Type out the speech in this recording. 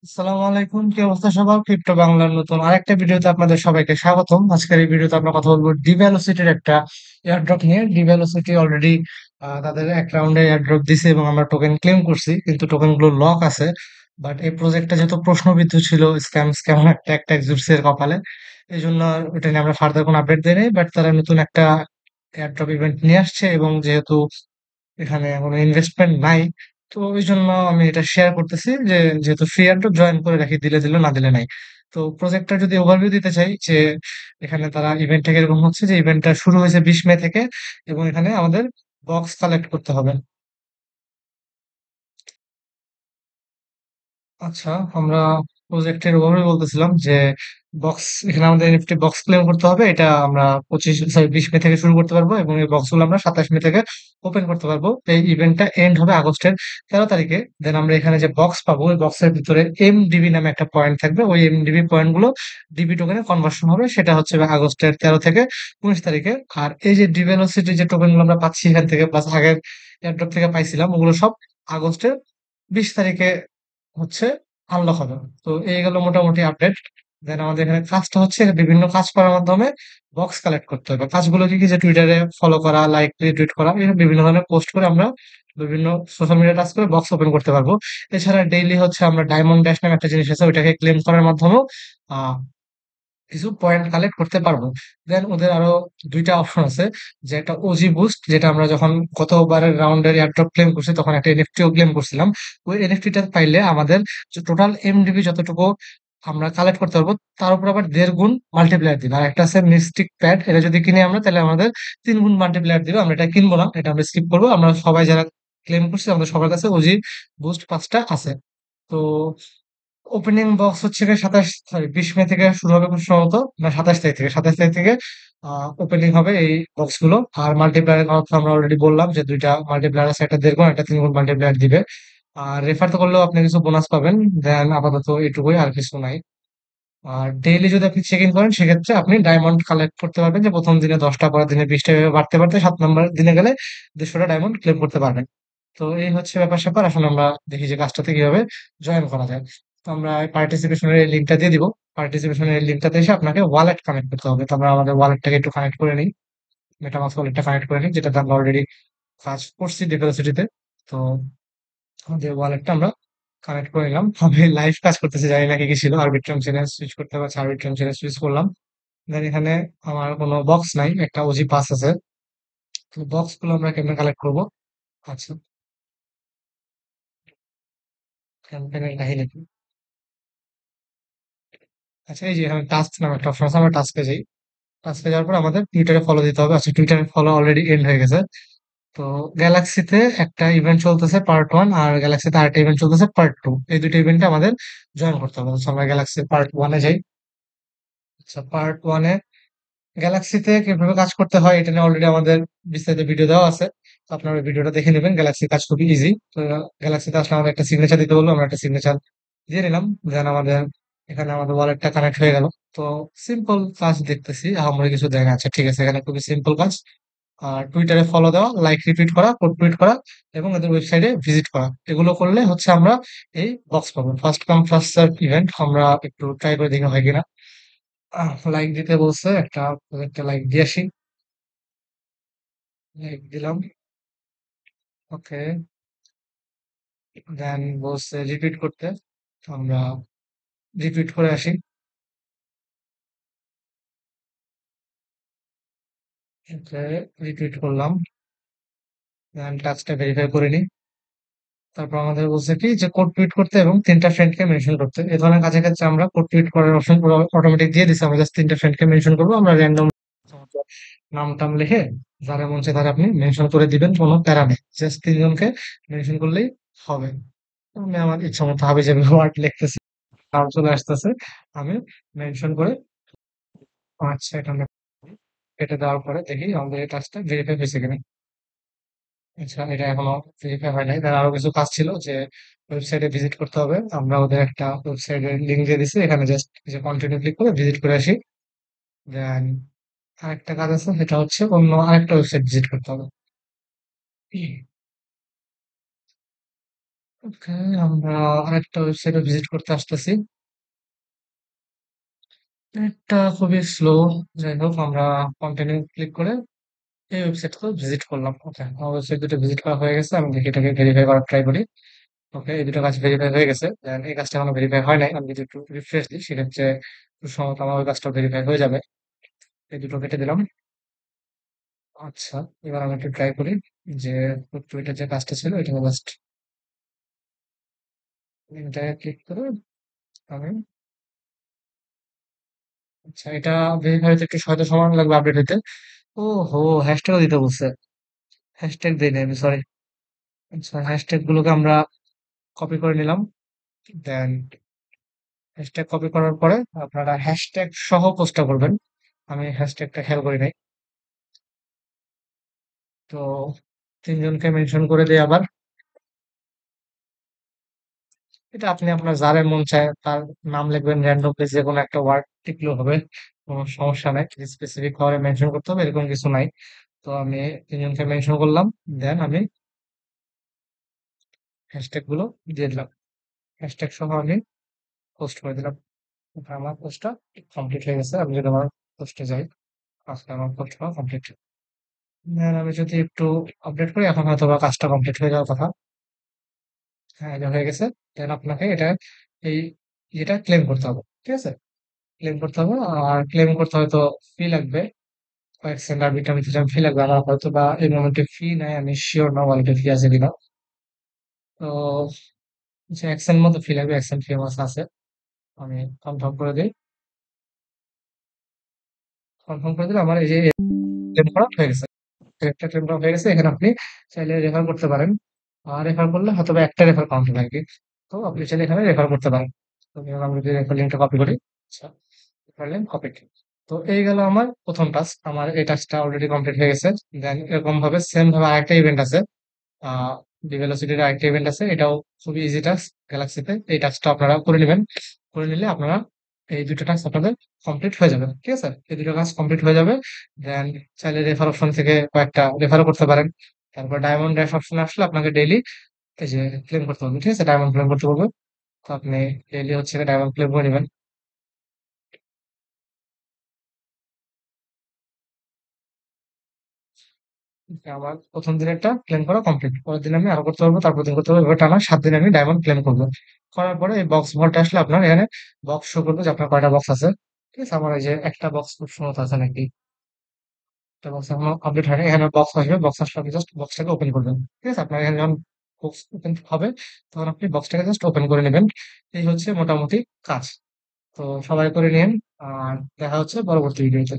আসসালামু আলাইকুম, কি অবস্থা সবার? ক্রিপ্টো বাংলার নতুন আরেকটা ভিডিওতে আপনাদের সবাইকে স্বাগতম। আজকের এই ভিডিওতে আমরা কথা বলবো ডিভেলোসিটির একটা এয়ারড্রপ নিয়ে। ডিভেলোসিটি অলরেডি তাদের এক রাউন্ডে এয়ারড্রপ দিছে এবং আমরা টোকেন ক্লেম করছি, কিন্তু টোকেন গুলো লক আছে। বাট এই প্রজেক্টটা যেহেতু প্রশ্নবিদ্ধ ছিল, স্ক্যাম স্ক্যাম একটা একটা এক্সিস্টের কপালে, এই জন্য আর ওটা নিয়ে আমরা ফার্দার কোনো আপডেট দেই নাই। বাট তারা নতুন একটা এয়ারড্রপ ইভেন্ট নিয়ে আসছে এবং যেহেতু এখানে কোনো ইনভেস্টমেন্ট নাই, তো ওই জন্য আমি এটা শেয়ার করতেছি যে যেহেতু ফ্রি এয়ারড্রপ জয়েন করে রাখি, দিলে দিল না দিলে নাই। তো প্রজেক্টটা যদি ওভারভিউ দিতে চাই, যে এখানে তারা ইভেন্টটা এরকম হচ্ছে যে ইভেন্টটা শুরু হয়েছে 20 মে থেকে, এবং এখানে আমাদের বক্স কালেক্ট করতে হবে। আচ্ছা, আমরা প্রজেক্টের ওভারভিউ বলতেছিলাম যে বক্স, এখানে আমাদের এনএফটি বক্স ক্লেম করতে হবে। এটা আমরা 20 মে থেকে শুরু করতে পারবো এবং এই বক্স গুলো আমরা 27 মে থেকে ওপেন করতে পারবো। এই ইভেন্টটা এন্ড হবে আগস্টের 13 তারিখে। দেন আমরা এখানে যে বক্স পাবো, ওই বক্সের ভিতরে এমডিবি নামে একটা পয়েন্ট থাকবে। ওই এমডিবি পয়েন্ট গুলো ডিবি টোকেনে কনভার্সন হবে, সেটা হচ্ছে আগস্টের 13 থেকে 19 তারিখে। আর এই যে ডিভেলোসিটি যে টোকেন গুলো আমরা পাচ্ছি এখান থেকে, প্লাস আগের এয়ারড্রপ থেকে পাইছিলাম, ওগুলো সব আগস্টের 20 তারিখে হচ্ছে আনলক হবে। তো এই গেল মোটামুটি আপডেট। দেন আমাদের এখানে কাজটা হচ্ছে বিভিন্ন কাজ করার মাধ্যমে বক্স কালেক্ট করতে হবে। কাজগুলো কি কি? যে টুইটারে ফলো করা, লাইক রিটুইট করা, এরকম বিভিন্ন ধরনের পোস্ট করে আমরা বিভিন্ন সোশ্যাল মিডিয়া টাচ করে বক্স ওপেন করতে পারবো। এছাড়া ডেইলি হচ্ছে আমরা ডায়মন্ড ড্যাশ নামে একটা জিনিস আছে, ওইটাকে ক্লেম করার মাধ্যমেও আহ কিছু পয়েন্ট কালেক্ট করতে পারবো। দেন ওদের আরো দুইটা অপশন আছে, যে একটা ওজি বুস্ট, যেটা আমরা যখন গতবারের রাউন্ডের এয়ারড্রপ ক্লেম করছি তখন একটা এনএফটিও ক্লেম করছিলাম। ওই এনএফটিটা পাইলে আমাদের টোটাল এমডিবি যতটুকু আমরা কালেক্ট করতে পারবো, তার উপর আবার 1.5 গুণ মাল্টিপ্লায়ার দিবে। আর একটা আছে মিস্টিক প্যাড, এটা যদি কিনে আমরা, তাহলে আমাদের 3 গুণ মাল্টিপ্লায়ার দিবে। আমরা এটা কিনবো না, এটা আমরা স্কিপ করবো। আমরা সবাই যারা ক্লেম করছি আমাদের সবার কাছে ওজি বুস্ট 5টা আছে। তো ওপেনিং বক্স হচ্ছে গিয়ে 20 মে থেকে শুরু হবে খুব সম্ভবত, না 27 তারিখ থেকে ওপেনিং হবে এই বক্স গুলো। আর মাল্টিপ্লায়ারের কথা আমরা অলরেডি বললাম যে দুইটা মাল্টিপ্লায়ার আছে, একটা 1.5 গুণ, একটা 3 গুণ মাল্টিপ্লায়ার দিবে। আর রেফার তো করলেও আপনি কিছু বোনাস পাবেন। দেন আপাতত এটুকুই, আর কিছু নাই। আর ডেইলি যদি আপনি চেক ইন করেন, সেক্ষেত্রে আপনি ডায়মন্ড কালেক্ট করতে পারবেন, যে প্রথম দিনে 10টা, পরের দিনে 20টা, এভাবে বাড়তে বাড়তে 7 নম্বর দিনে গেলে 150টা ডায়মন্ড ক্লেম করতে পারবেন। তো এই হচ্ছে ব্যাপার স্যাপার। এখন আমরা দেখি যে কাজটাতে কিভাবে জয়েন করা যায়। তো আমরা পার্টিসিপেশনের এই লিঙ্কটা দিয়ে দিব। পার্টিসিপেশনের লিঙ্কটাতে এসে আপনাকে ওয়ালেট কানেক্ট করতে হবে। তো আমরা আমাদের ওয়ালেটটাকে একটু কানেক্ট করে নিই, মেটামাস্ক ওয়ালেটটা কানেক্ট করে নিই, যেটাতে আমরা অলরেডি কাজ করছি ডিপোজিটিতে। তো আমাদের ওয়ালেটটা আমরা কানেক্ট করে নিলাম। আমি লাইভ কাজ করতেছি, জানি না কি কি ছিল। আরবিট্রাম চেনে সুইচ করতে পারছি, আরবিট্রাম চেনে সুইচ করলাম। দেন এখানে আমার কোনো বক্স নাই, একটা ওজি পাস আছে। তো বক্স গুলো আমরা কেমনে কালেক্ট করবো? আচ্ছা, ক্যাম্পেইনের কাহিনী কি? আচ্ছা, এই যে এখানে টাস্ক নামে একটা অপশন আছে, আমরা টাস্কে যাই। টাস্কে যাওয়ার পর আমাদের টুইটারে ফলো দিতে হবে। আচ্ছা, টুইটারে ফলো অলরেডি এন্ড হয়ে গেছে। তো গ্যালাক্সিতে একটা ইভেন্ট চলতেছে পার্ট 1, আর গ্যালাক্সিতে আরেকটা ইভেন্ট চলতেছে পার্ট 2। এই দুটো ইভেন্টে আমাদের জয়েন করতে হবে। তো আমরা গ্যালাক্সি পার্ট 1-এ যাই। আচ্ছা, পার্ট 1-এ গ্যালাক্সিতে কিভাবে কাজ করতে হয় এটা নিয়ে অলরেডি আমাদের বিস্তারিত ভিডিও দেওয়া আছে। তো আপনারা ওই ভিডিওটা দেখে নেবেন। গ্যালাক্সি কাজ খুবই ইজি। তো গ্যালাক্সিতে আসলে আমাদের একটা সিগনেচার দিতে বলবো, আমরা একটা সিগনেচার দিয়ে নিলাম। দেন আমাদের এখানে আমাদের ওয়ালেটটা কানেক্ট হয়ে গেল। তো সিম্পল কাজ দেখতেছি, আমার কিছু দেখা আছে। ঠিক আছে, এখানে খুবই সিম্পল কাজ। আর টুইটারে ফলো দেওয়া, লাইক রিটুইট করা, কোড টুইট করা, এবং এদের ওয়েবসাইটে ভিজিট করা, এগুলো করলে হচ্ছে আমরা এই বক্স পাবো। First come first serve event, আমরা একটু ট্রাই করে দেখি হয় কিনা। লাইক দিতে বলছে, একটা লাইক দিয়ে আসি। লাইক দিলাম। ওকে। দেন বলছে রিটুইট করতে, তো আমরা রিটুইট করে আসি। ওকে, রিটুইট করলাম। দেন টাচটা ভেরিফাই করে নিই। তারপর আমাদের বলছে কি যে কোড টুইট করতে এবং 3টা ফ্রেন্ডকে মেনশন করতে। এই ধরনের কাজের ক্ষেত্রে আমরা কোড টুইট করার অপশন অটোমেটিক দিয়ে দিচ্ছি। আমরা জাস্ট 3টা ফ্রেন্ডকে মেনশন করবো। আমরা র্যান্ডম নাম টাম লিখে যারা মন চায় তারা আপনি মেনশন করে দিবেন, কোনো প্যারা নেই। জাস্ট 3জনকে মেনশন করলেই হবে। আমি আমার ইচ্ছা মতো হবে যে ওয়ার্ড লিখতেছি, নাম চলে আসতেছে, আমি মেনশন করে। আচ্ছা, এটা আমরা কেটে দেওয়ার পরে দেখি আমাদের এই কাজটা ভেরিফাই হয়েছে কিনা। আচ্ছা, এটা এখনো ভেরিফাই হয় নাই। তার আরো কিছু কাজ ছিল, যে ওয়েবসাইটে ভিজিট করতে হবে। আমরা ওদের একটা ওয়েবসাইটের লিঙ্ক দিয়ে দিছি, এখানে জাস্ট যে কন্টিনিউ ক্লিক করে ভিজিট করে আসি। দেন আরেকটা কাজ আছে, সেটা হচ্ছে অন্য আরেকটা ওয়েবসাইট ভিজিট করতে হবে। ওকে, আমরা আরেকটা ওয়েবসাইটে ভিজিট করতে আসতেছি। এটা খুবই স্লো। যাই হোক, আমরা কন্টিনিউ ক্লিক করে এই ওয়েবসাইটটা ভিজিট করলাম। ওকে, আমার ওয়েবসাইট দুটো ভিজিট করা হয়ে গেছে। আমি দেখি এটাকে ভেরিফাই করার ট্রাই করি। ওকে, এই দুটো কাজ ভেরিফাই হয়ে গেছে। দেন এই কাজটা এখনো ভেরিফাই হয় নাই। আমি যদি একটু রিফ্রেশ দিই, সেক্ষেত্রে খুব সম্ভবত আমার ওই কাজটা ভেরিফাই হয়ে যাবে। এই দুটো কেটে দিলাম। আচ্ছা, এবার আমি একটু ট্রাই করি যে টুইটার যে কাজটা ছিল এটা জাস্ট এটাকে ক্লিক করে আমি, আচ্ছা, এটা ভেরিফাই হতে একটু হয়তো সময় লাগবে আপডেট হতে। ও হো, হ্যাশট্যাগও দিতে বলছে। হ্যাশট্যাগ দিই নাই আমি, সরি। আচ্ছা, হ্যাশট্যাগ গুলোকে আমরা কপি করে নিলাম। দেন হ্যাশট্যাগ কপি করার পরে আপনারা হ্যাশট্যাগ সহ পোস্টটা করবেন। আমি হ্যাশট্যাগটা খেয়াল করি নাই। তো তিনজনকে মেনশন করে দিই আবার। এটা আপনি আপনার যারে মন চায় তার নাম লিখবেন, র্যান্ডমলি যে কোনো একটা ওয়ার্ড লিখলেও হবে, কোনো সমস্যা নাই। স্পেসিফিক ভাবে মেনশন করতে হবে এরকম কিছু নাই। তো আমি তিনজনকে মেনশন করলাম। দেন আমি হ্যাশট্যাগ গুলো দিয়ে দিলাম। হ্যাশট্যাগ সহ আমি পোস্ট করে দিলাম। ওকে, আমার পোস্টটা কমপ্লিট হয়ে গেছে। আমি যদি আমার পোস্টে যাই, আজকে আমার পোস্ট কমপ্লিট। দেন আমি যদি একটু আপডেট করি, এখন হয়তো বা কাজটা কমপ্লিট হয়ে যাওয়ার কথা। হ্যাঁ, এটা হয়ে গেছে। দেন আপনাকে এটা এই এটা ক্লেম করতে হবে। ঠিক আছে, ক্লেম করতে হবে। আর ক্লেম করতে হয়তো ফি লাগবে, কয়েক সেন্ট আর বিটা মিথিলাম ফি লাগবে। আমার হয়তো বা এই মোমেন্টে ফি নাই, আমি শিওর না ওয়ালেটে ফি আছে কিনা। তো যে এক সেন্ট মতো ফি লাগবে, এক সেন্ট ফি আমার আছে। আমি কনফার্ম করে দিই। কনফার্ম করে দিলে আমার এই যে ক্লেম করা হয়ে গেছে। একটা ক্লেম করা হয়ে গেছে। এখানে আপনি চাইলে রেফার করতে পারেন। আর রেফার করলে হয়তো বা একটা রেফার কাউন্ট হবে আর কি। তো আপনি চাইলে এখানে রেফার করতে পারেন। তো আমি যদি রেফার লিঙ্কটা কপি করি, আচ্ছা, রেফার লিঙ্ক কপি। তো এই গেল আমার প্রথম টাস্ক। আমার এই টাস্কটা অলরেডি কমপ্লিট হয়ে গেছে। দেন এরকম ভাবে সেম ভাবে আরেকটা ইভেন্ট আছে। আহ ডিভেলোসিটির আরেকটা ইভেন্ট আছে। এটাও খুবই ইজি টাস্ক গ্যালাক্সিতে। এই টাস্কটা আপনারা করে নেবেন। করে নিলে আপনারা এই দুটো টাস্ক আপনাদের কমপ্লিট হয়ে যাবে। ঠিক আছে, এই দুটো কাজ কমপ্লিট হয়ে যাবে। দেন চাইলে রেফার অপশন থেকে কয়েকটা রেফারও করতে পারেন। তারপর ডায়মন্ড ড্যাশ অপশন আসলে আপনাকে ডেইলি এই যে ক্লেম করতে হবে। ঠিক আছে, ডায়মন্ড ক্লেম করতে বলবে। তো আপনি ডেইলি হচ্ছে ডায়মন্ড ক্লেম করে নেবেন। আমার প্রথম দিন একটা ক্লেম করা কমপ্লিট। পরের দিন আমি আরো করতে পারবো, তারপর দিন করতে পারবো। এবার টানা 7 দিন আমি ডায়মন্ড ক্লেম করবো। করার পরে এই বক্স ভল্টে আসলে আপনার এখানে বক্স শো করবে যে আপনার কয়টা বক্স আছে। ঠিক আছে, আমার এই যে একটা বক্স খুব সম্ভবত আছে নাকি, একটা বক্স এখনো আপডেট হয়নি। এখানে বক্স আসবে, বক্স আসলে আপনি জাস্ট বক্সটাকে ওপেন করবেন। ঠিক আছে, আপনার এখানে যখন বক্স ওপেন হবে, তখন আপনি বক্সটাকে জাস্ট ওপেন করে নেবেন। এই হচ্ছে মোটামুটি কাজ। তো সবাই করে নিন। আর দেখা হচ্ছে পরবর্তী ভিডিওতে।